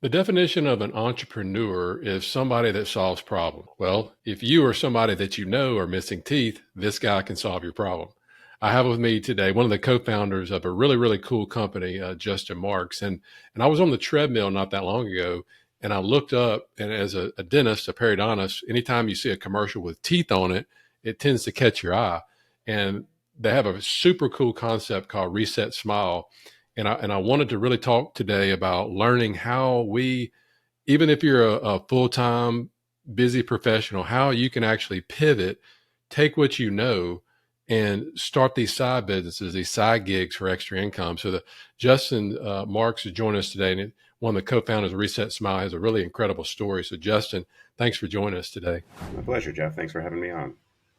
The definition of an entrepreneur is somebody that solves problems. Well, if you or somebody that you know are missing teeth, this guy can solve your problem. I have with me today one of the co-founders of a really, really cool company, Justin Marks. And I was on the treadmill not that long ago, and I looked up, and as a dentist, a periodontist, anytime you see a commercial with teeth on it, it tends to catch your eye. And they have a super cool concept called Reset Smile, and I wanted to really talk today about learning how we, even if you're a full time busy professional, how you can actually pivot, take what you know, and start these side businesses, these side gigs for extra income. So the Justin Marks is joining us today, and one of the co-founders of Reset Smile has a really incredible story. So Justin, thanks for joining us today. My pleasure, Jeff. Thanks for having me on.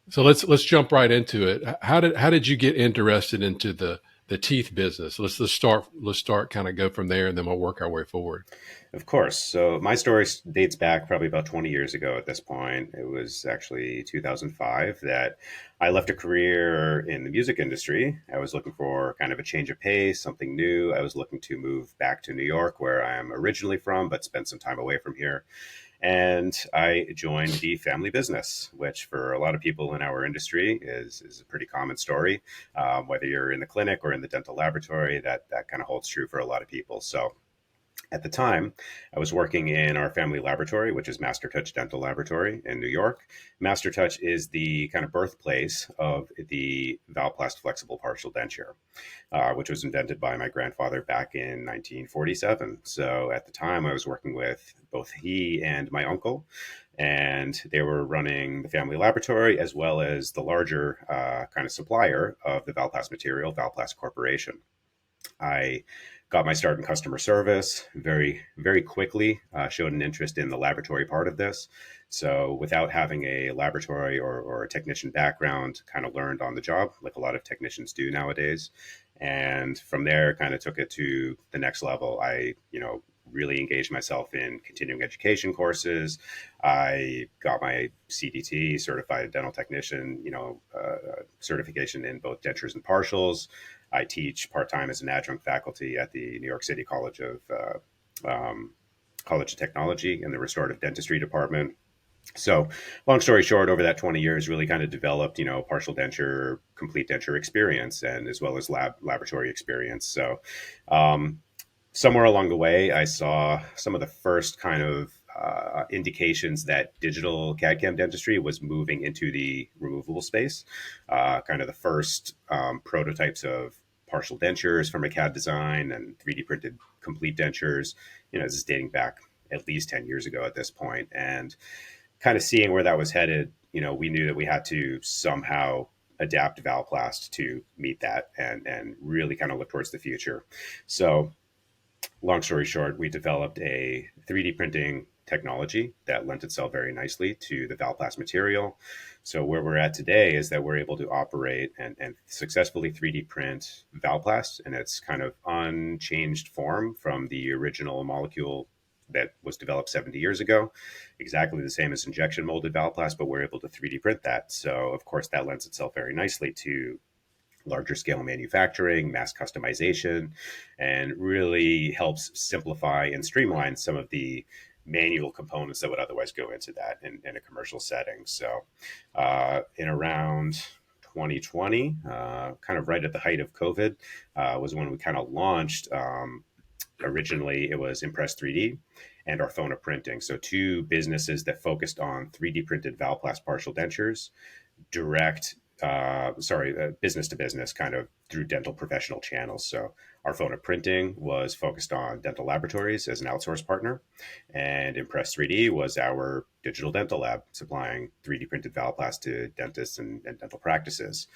So let's jump right into it. How did you get interested into the teeth business? Let's start kind of go from there, and then we'll work our way forward. Of course. So my story dates back probably about 20 years ago at this point. It was actually 2005 that I left a career in the music industry. I was looking for kind of a change of pace, something new. I was looking to move back to New York, where I am originally from, but spent some time away from here. And I joined the family business, which for a lot of people in our industry is a pretty common story. Whether you're in the clinic or in the dental laboratory, that kind of holds true for a lot of people. So at the time, I was working in our family laboratory, which is Master Touch Dental Laboratory in New York. Master Touch is the kind of birthplace of the Valplast flexible partial denture, which was invented by my grandfather back in 1947. So at the time, I was working with both he and my uncle, and they were running the family laboratory as well as the larger kind of supplier of the Valplast material, Valplast Corporation. I got my start in customer service very, very quickly, showed an interest in the laboratory part of this. So without having a laboratory or a technician background, kind of learned on the job, like a lot of technicians do nowadays. And from there, kind of took it to the next level. I really engaged myself in continuing education courses. I got my CDT, certified dental technician, certification in both dentures and partials. I teach part time as an adjunct faculty at the New York City College of Technology in the Restorative Dentistry Department. So, long story short, over that 20 years, really kind of developed, partial denture, complete denture experience, and as well as laboratory experience. So, somewhere along the way, I saw some of the first kind of indications that digital CAD/CAM dentistry was moving into the removable space. Kind of the first prototypes of partial dentures from a CAD design and 3D printed complete dentures. This is dating back at least 10 years ago at this point. And kind of seeing where that was headed, we knew that we had to somehow adapt Valplast to meet that and really kind of look towards the future. So long story short, we developed a 3D printing technology that lent itself very nicely to the Valplast material. So where we're at today is that we're able to operate and successfully 3D print Valplast in its kind of unchanged form from the original molecule that was developed 70 years ago, exactly the same as injection molded Valplast, but we're able to 3D print that. So of course that lends itself very nicely to larger scale manufacturing, mass customization, and really helps simplify and streamline some of the manual components that would otherwise go into that in a commercial setting. So in around 2020, kind of right at the height of COVID, was when we kind of launched. Originally, it was Impress 3D and Orthona Printing. So two businesses that focused on 3D printed Valplast partial dentures, business to business, kind of through dental professional channels. So Orthona Printing was focused on dental laboratories as an outsource partner, and Impress 3D was our digital dental lab supplying 3D printed Valplast to dentists and dental practices.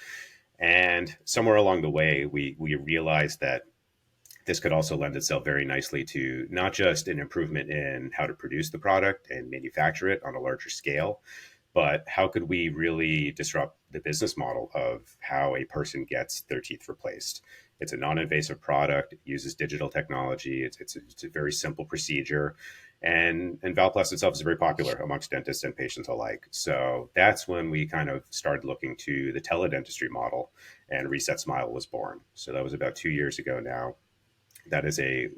And somewhere along the way, we realized that this could also lend itself very nicely to not just an improvement in how to produce the product and manufacture it on a larger scale, but how could we really disrupt the business model of how a person gets their teeth replaced? It's a non-invasive product. It uses digital technology. It's a very simple procedure. And Valplast itself is very popular amongst dentists and patients alike. So that's when we kind of started looking to the teledentistry model, and Reset Smile was born. So that was about 2 years ago now. That is a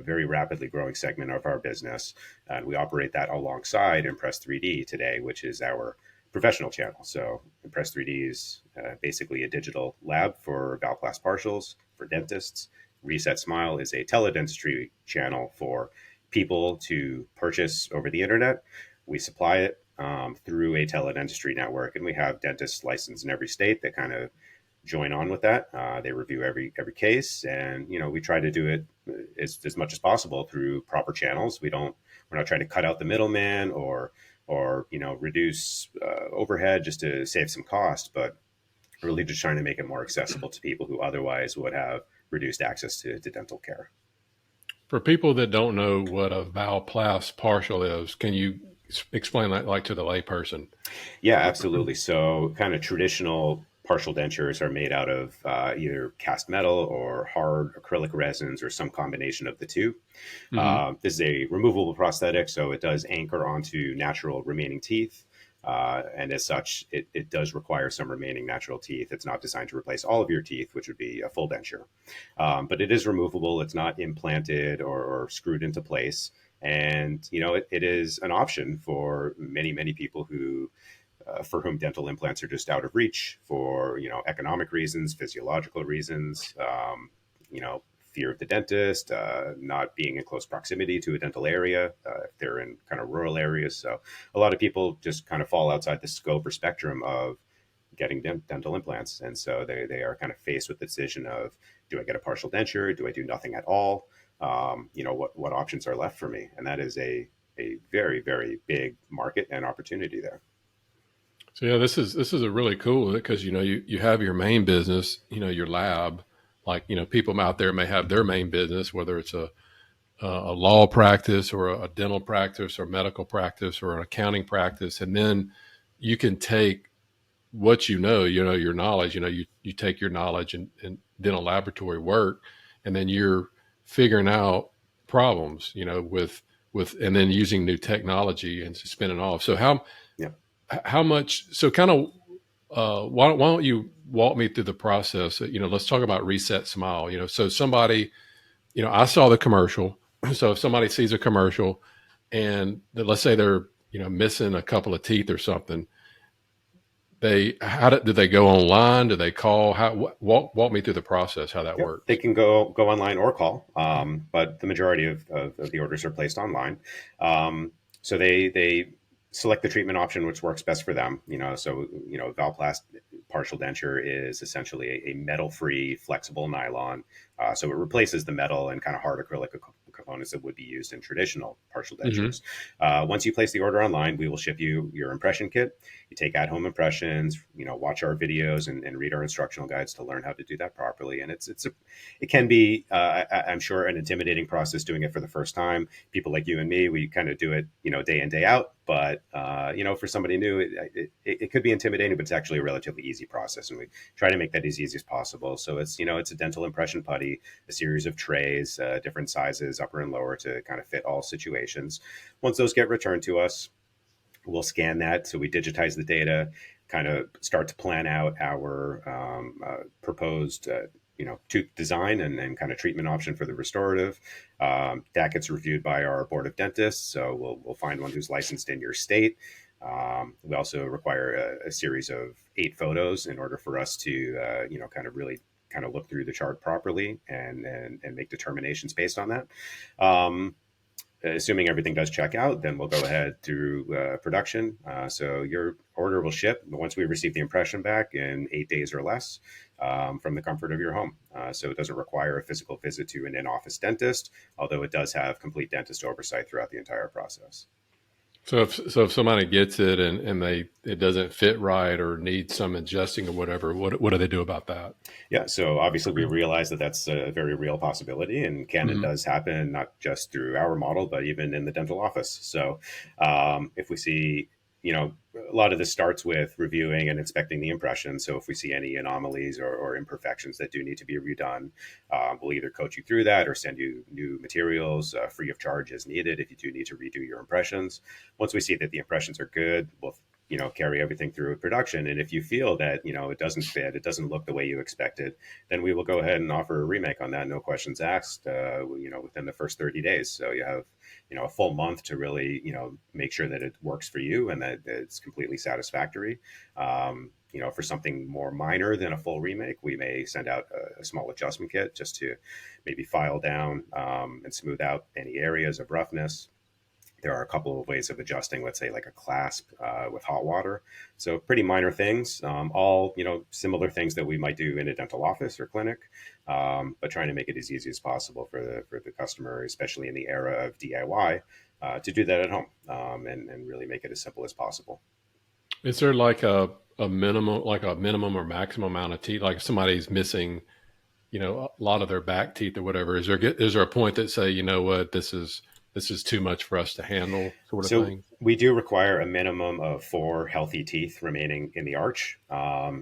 very rapidly growing segment of our business. And we operate that alongside Impress 3D today, which is our professional channel. So Impress 3D is basically a digital lab for Valplast partials for dentists. Reset Smile is a teledentistry channel for people to purchase over the internet. We supply it through a teledentistry network, and we have dentists licensed in every state that kind of join on with that. They review every case, and we try to do it as much as possible through proper channels. We're not trying to cut out the middleman or reduce overhead just to save some cost, but really just trying to make it more accessible to people who otherwise would have reduced access to dental care. For people that don't know what a Valplast partial is, can you explain that like to the layperson? Yeah, absolutely. So, kind of traditional partial dentures are made out of either cast metal or hard acrylic resins or some combination of the two. Mm-hmm. This is a removable prosthetic, so it does anchor onto natural remaining teeth. And as such, it does require some remaining natural teeth. It's not designed to replace all of your teeth, which would be a full denture. But it is removable. It's not implanted or screwed into place. And, it is an option for many people who for whom dental implants are just out of reach for economic reasons, physiological reasons, fear of the dentist, not being in close proximity to a dental area if they're in kind of rural areas. So a lot of people just kind of fall outside the scope or spectrum of getting dental implants, and so they are kind of faced with the decision of, do I get a partial denture? Do I do nothing at all? What options are left for me? And that is a very, very big market and opportunity there. So yeah, this is a really cool because you have your main business, your lab, like people out there may have their main business, whether it's a law practice or a dental practice or medical practice or an accounting practice, and then you can take what your knowledge, you take your knowledge and dental laboratory work, and then you're figuring out problems, and then using new technology and spinning off. So Yeah. how much? So kind of why don't you walk me through the process? Let's talk about Reset Smile. So somebody, I saw the commercial. So if somebody sees a commercial, and let's say they're missing a couple of teeth or something, do they go online? Do they call? Walk me through the process how that Yep, they works. can go online or call, but the majority of the orders are placed online. So they select the treatment option which works best for them. So Valplast partial denture is essentially a metal-free, flexible nylon. So it replaces the metal and kind of hard acrylic components that would be used in traditional partial Mm-hmm. dentures. Once you place the order online, we will ship you your impression kit. You take at-home impressions, watch our videos and read our instructional guides to learn how to do that properly. And it can be, I'm sure, an intimidating process doing it for the first time. People like you and me, we kind of do it, day in, day out. But, for somebody new, it could be intimidating, but it's actually a relatively easy process. And we try to make that as easy as possible. So it's a dental impression putty, a series of trays, different sizes, upper and lower, to kind of fit all situations. Once those get returned to us, we'll scan that. So we digitize the data, kind of start to plan out our proposed tooth design and kind of treatment option for the restorative. That gets reviewed by our board of dentists. So we'll find one who's licensed in your state. We also require a series of 8 photos in order for us to kind of really kind of look through the chart properly and make determinations based on that. Assuming everything does check out, then we'll go ahead through production. So your order will ship once we receive the impression back in 8 days or less, from the comfort of your home. So it doesn't require a physical visit to an in-office dentist, although it does have complete dentist oversight throughout the entire process. So if somebody gets it and it doesn't fit right or needs some adjusting or whatever, what do they do about that? Yeah, so obviously we realize that that's a very real possibility and can and Mm-hmm. does happen, not just through our model, but even in the dental office. So if we see, a lot of this starts with reviewing and inspecting the impression. So if we see any anomalies or imperfections that do need to be redone, we'll either coach you through that or send you new materials free of charge as needed if you do need to redo your impressions. Once we see that the impressions are good, we'll carry everything through production. And if you feel that, it doesn't fit, it doesn't look the way you expected, then we will go ahead and offer a remake on that. No questions asked, within the first 30 days. So you have, a full month to really, make sure that it works for you and that it's completely satisfactory. For something more minor than a full remake, we may send out a small adjustment kit just to maybe file down and smooth out any areas of roughness. There are a couple of ways of adjusting, let's say like a clasp with hot water. So pretty minor things, all, similar things that we might do in a dental office or clinic, but trying to make it as easy as possible for the customer, especially in the era of DIY, to do that at home, and really make it as simple as possible. Is there like a minimum or maximum amount of teeth? Like if somebody's missing, a lot of their back teeth or whatever, is there a point that say, you know what, this is too much for us to handle, sort of So thing? we do require a minimum of four healthy teeth remaining in the arch.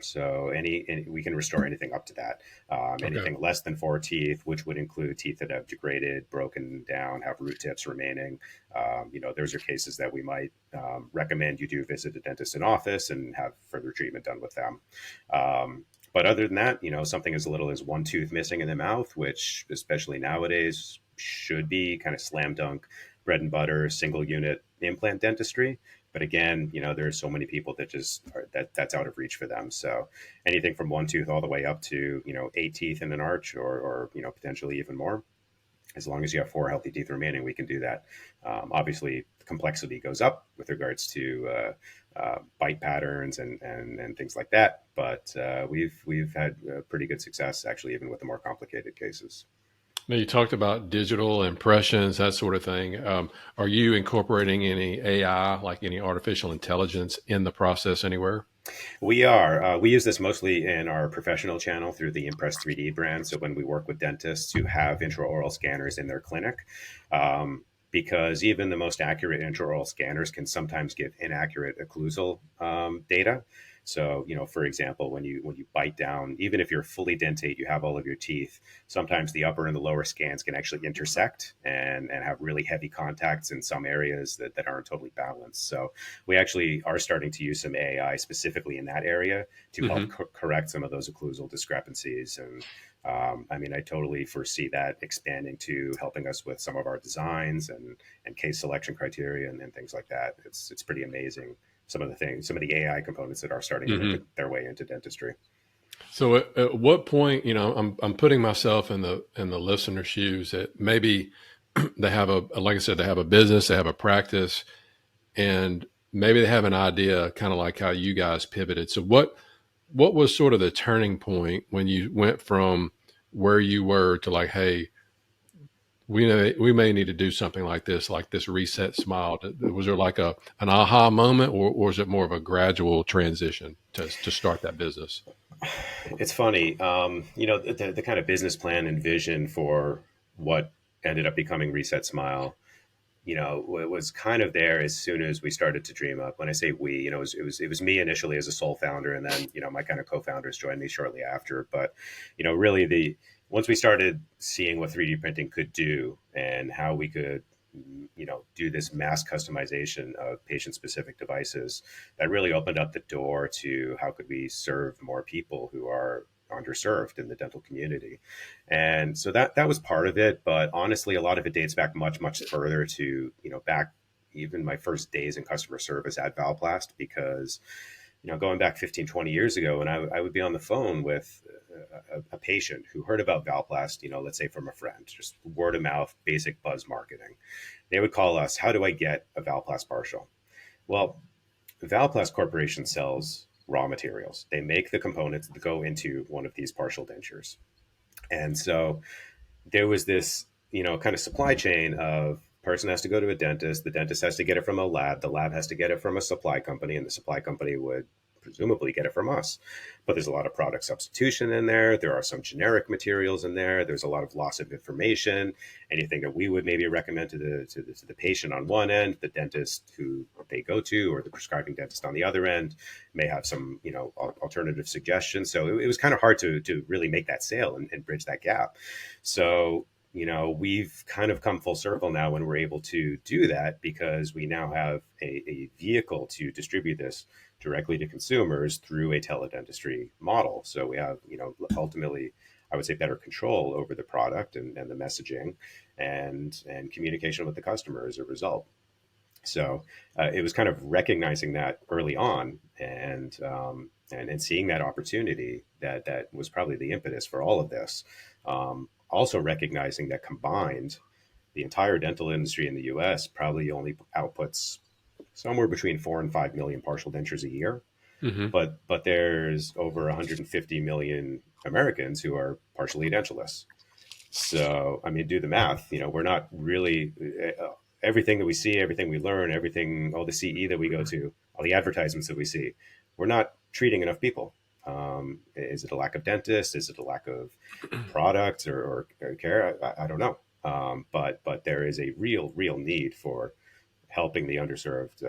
So any we can restore anything up to that. Okay. Anything less than four teeth, which would include teeth that have degraded, broken down, have root tips remaining. Those are cases that we might recommend you do visit a dentist in office and have further treatment done with them. But other than that, something as little as one tooth missing in the mouth, which especially nowadays should be kind of slam dunk bread and butter single unit implant dentistry. But again, there's so many people that just that's out of reach for them. So anything from one tooth all the way up to, eight teeth in an arch, or potentially even more, as long as you have four healthy teeth remaining, we can do that. Obviously, the complexity goes up with regards to bite patterns and things like that. But we've had pretty good success, actually, even with the more complicated cases. Now you talked about digital impressions, that sort of thing. Are you incorporating any AI, like any artificial intelligence, in the process anywhere? We are. We use this mostly in our professional channel through the Impress 3D brand. So when we work with dentists who have intraoral scanners in their clinic, because even the most accurate intraoral scanners can sometimes give inaccurate occlusal data. So, for example, when you bite down, even if you're fully dentate, you have all of your teeth. Sometimes the upper and the lower scans can actually intersect and have really heavy contacts in some areas that aren't totally balanced. So we actually are starting to use some AI specifically in that area to help Hmm. correct some of those occlusal discrepancies. And I totally foresee that expanding to helping us with some of our designs and case selection criteria and things like that. It's pretty amazing, some of the AI components that are starting to make Hmm. their way into dentistry. So at what point, I'm putting myself in the listener's shoes that maybe they have like I said, they have a business, they have a practice, and maybe they have an idea, kind of like how you guys pivoted. So what was sort of the turning point when you went from where you were to like, hey, we may need to do something like this reset smile? Was there like an aha moment, or is it more of a gradual transition to start that business? It's funny, the kind of business plan and vision for what ended up becoming Reset Smile. It was kind of there as soon as we started to dream up. When I say we, it was me initially as a sole founder, and then my kind of co-founders joined me shortly after. But really the once we started seeing what 3D printing could do and how we could do this mass customization of patient specific devices, that really opened up the door to how could we serve more people who are underserved in the dental community. And so that was part of it, but honestly a lot of it dates back much further to back even my first days in customer service at Valplast. Because going back 15, 20 years ago, and I would be on the phone with a patient who heard about Valplast, let's say from a friend, just word of mouth, basic buzz marketing. They would call us, how do I get a Valplast partial? Well, Valplast Corporation sells raw materials. They make the components that go into one of these partial dentures. And so there was this, kind of supply chain of person has to go to a dentist, the dentist has to get it from a lab, the lab has to get it from a supply company, and the supply company would presumably get it from us. But there's a lot of product substitution in there. There are some generic materials in there. There's a lot of loss of information. Anything that we would maybe recommend to the patient on one end, the dentist who they go to, or the prescribing dentist on the other end, may have some alternative suggestions. So it was kind of hard to really make that sale and bridge that gap. So we've kind of come full circle now when we're able to do that because we now have a vehicle to distribute this directly to consumers through a teledentistry model. So we have, ultimately, I would say, better control over the product and the messaging and communication with the customer as a result. So it was kind of recognizing that early on and seeing that opportunity that was probably the impetus for all of this. Also recognizing that combined, the entire dental industry in the U.S. probably only outputs somewhere between 4 and 5 million partial dentures a year, Hmm. but there's over 150 million Americans who are partially dentureless. So, I mean, do the math. We're not really everything that we see, everything we learn, everything, all the CE that we go to, all the advertisements that we see. We're not treating enough people. Is it a lack of dentists? Is it a lack of product or care? I don't know. But there is a real need for helping the underserved,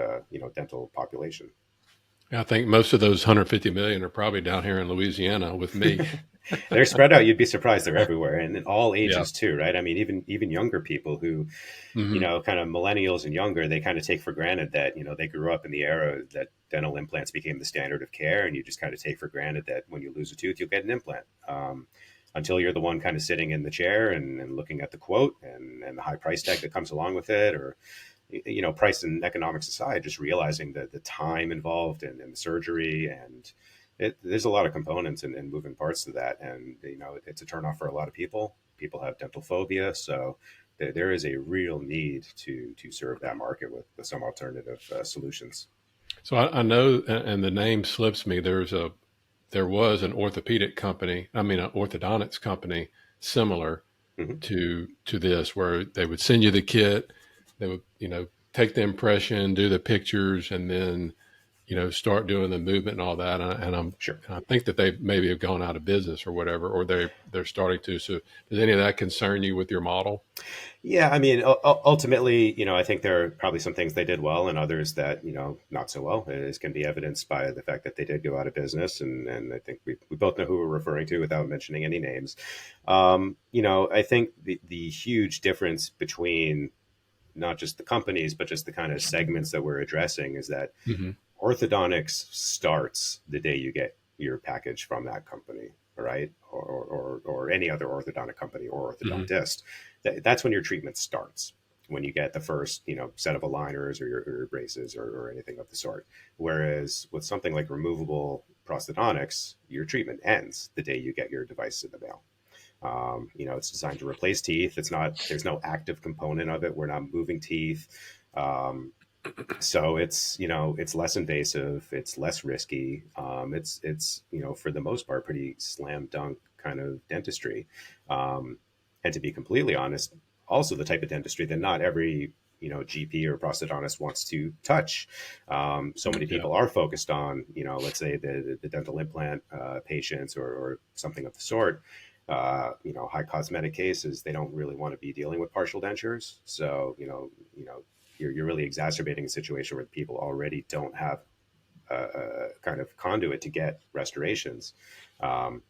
dental population. I think most of those 150 million are probably down here in Louisiana with me. They're spread out. You'd be surprised they're everywhere, and in all Yeah. ages too, right? I mean, even younger people who, Hmm. kind of millennials and younger, they kind of take for granted that they grew up in the era that dental implants became the standard of care, and you just kind of take for granted that when you lose a tooth, you'll get an implant. Until you're the one kind of sitting in the chair and looking at the quote and the high price tag that comes along with it, or price and economics aside, just realizing that the time involved in the surgery and there's a lot of components and moving parts to that. And, it's a turnoff for a lot of people. People have dental phobia. So there is a real need to serve that market with some alternative solutions. So I know, and the name slips me. There was an orthopedic company. I mean, an orthodontics company similar Hmm. to this, where they would send you the kit. They would, take the impression, do the pictures, and then, start doing the movement and all that. Sure. And I think that they maybe have gone out of business or whatever, or they're starting to. So does any of that concern you with your model? Yeah, I mean, ultimately, I think there are probably some things they did well and others that, not so well. It can be evidenced by the fact that they did go out of business. And I think we both know who we're referring to without mentioning any names. I think the huge difference between not just the companies, but just the kind of segments that we're addressing is that Hmm. orthodontics starts the day you get your package from that company, right? Or any other orthodontic company or Hmm. orthodontist. That's when your treatment starts. When you get the first, set of aligners or your braces or anything of the sort. Whereas with something like removable prosthodontics, your treatment ends the day you get your device in the mail. It's designed to replace teeth. There's no active component of it. We're not moving teeth. Um, so it's less invasive, it's less risky. It's for the most part pretty slam dunk kind of dentistry. Um, and to be completely honest, also the type of dentistry that not every GP or prosthodontist wants to touch. So many Yeah. people are focused on let's say the dental implant patients or something of the sort. High cosmetic cases, they don't really want to be dealing with partial dentures. So you're really exacerbating a situation where people already don't have a kind of conduit to get restorations. Um,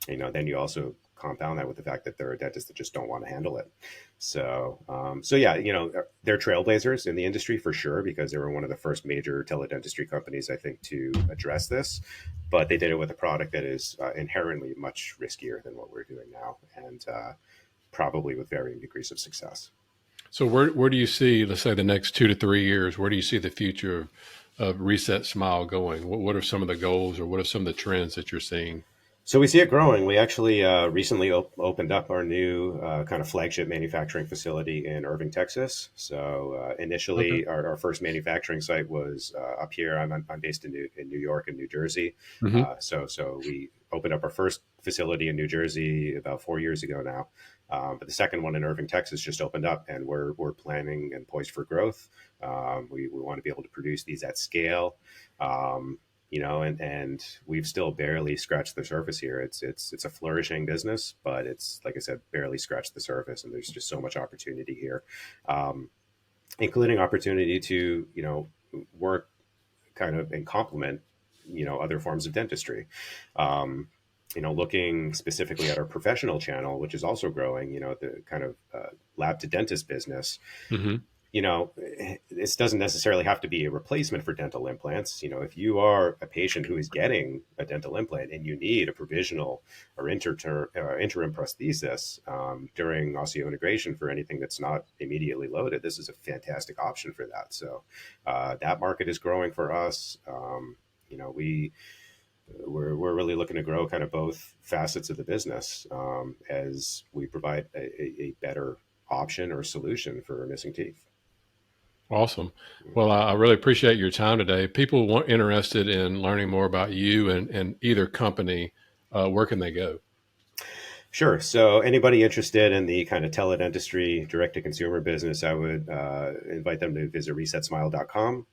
then you also compound that with the fact that there are dentists that just don't want to handle it. So yeah, they're trailblazers in the industry for sure because they were one of the first major teledentistry companies, I think, to address this. But they did it with a product that is inherently much riskier than what we're doing now, and probably with varying degrees of success. So where do you see, let's say, the next 2 to 3 years? Where do you see the future of Reset Smile going? What are some of the goals, or what are some of the trends that you're seeing? So we see it growing. We actually recently opened up our new kind of flagship manufacturing facility in Irving, Texas. So Okay. initially, our first manufacturing site was up here. I'm based in New York and New Jersey. Hmm. So we opened up our first facility in New Jersey about 4 years ago now. But the second one in Irving, Texas, just opened up, and we're planning and poised for growth. We want to be able to produce these at scale. And we've still barely scratched the surface here. It's a flourishing business, but it's, like I said, barely scratched the surface, and there's just so much opportunity here, um, including opportunity to work kind of and complement other forms of dentistry. Um, looking specifically at our professional channel, which is also growing, the kind of lab to dentist business, Hmm. this doesn't necessarily have to be a replacement for dental implants. If you are a patient who is getting a dental implant and you need a provisional or interim prosthesis during osseointegration for anything that's not immediately loaded, this is a fantastic option for that. So that market is growing for us. We're really looking to grow kind of both facets of the business as we provide a better option or solution for missing teeth. Awesome. Well, I really appreciate your time today. People want interested in learning more about you and either company. Where can they go? Sure. So, anybody interested in the kind of teledentistry direct to consumer business, I would invite them to visit resetsmile.com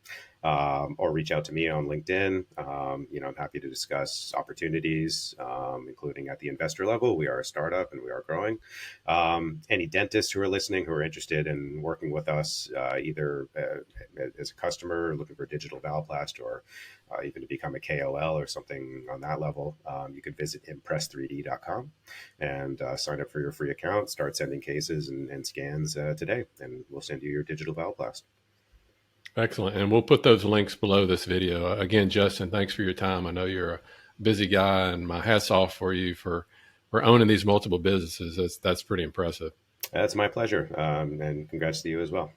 or reach out to me on LinkedIn. I'm happy to discuss opportunities, including at the investor level. We are a startup and we are growing. Any dentists who are listening who are interested in working with us, either as a customer looking for digital valplast or even to become a KOL or something on that level, you can visit impress3d.com and sign up for your free account, start sending cases and scans today, and we'll send you your digital valplast. Excellent. And we'll put those links below this video. Again, Justin, thanks for your time. I know you're a busy guy, and my hat's off for you for owning these multiple businesses. That's pretty impressive. That's my pleasure, and congrats to you as well.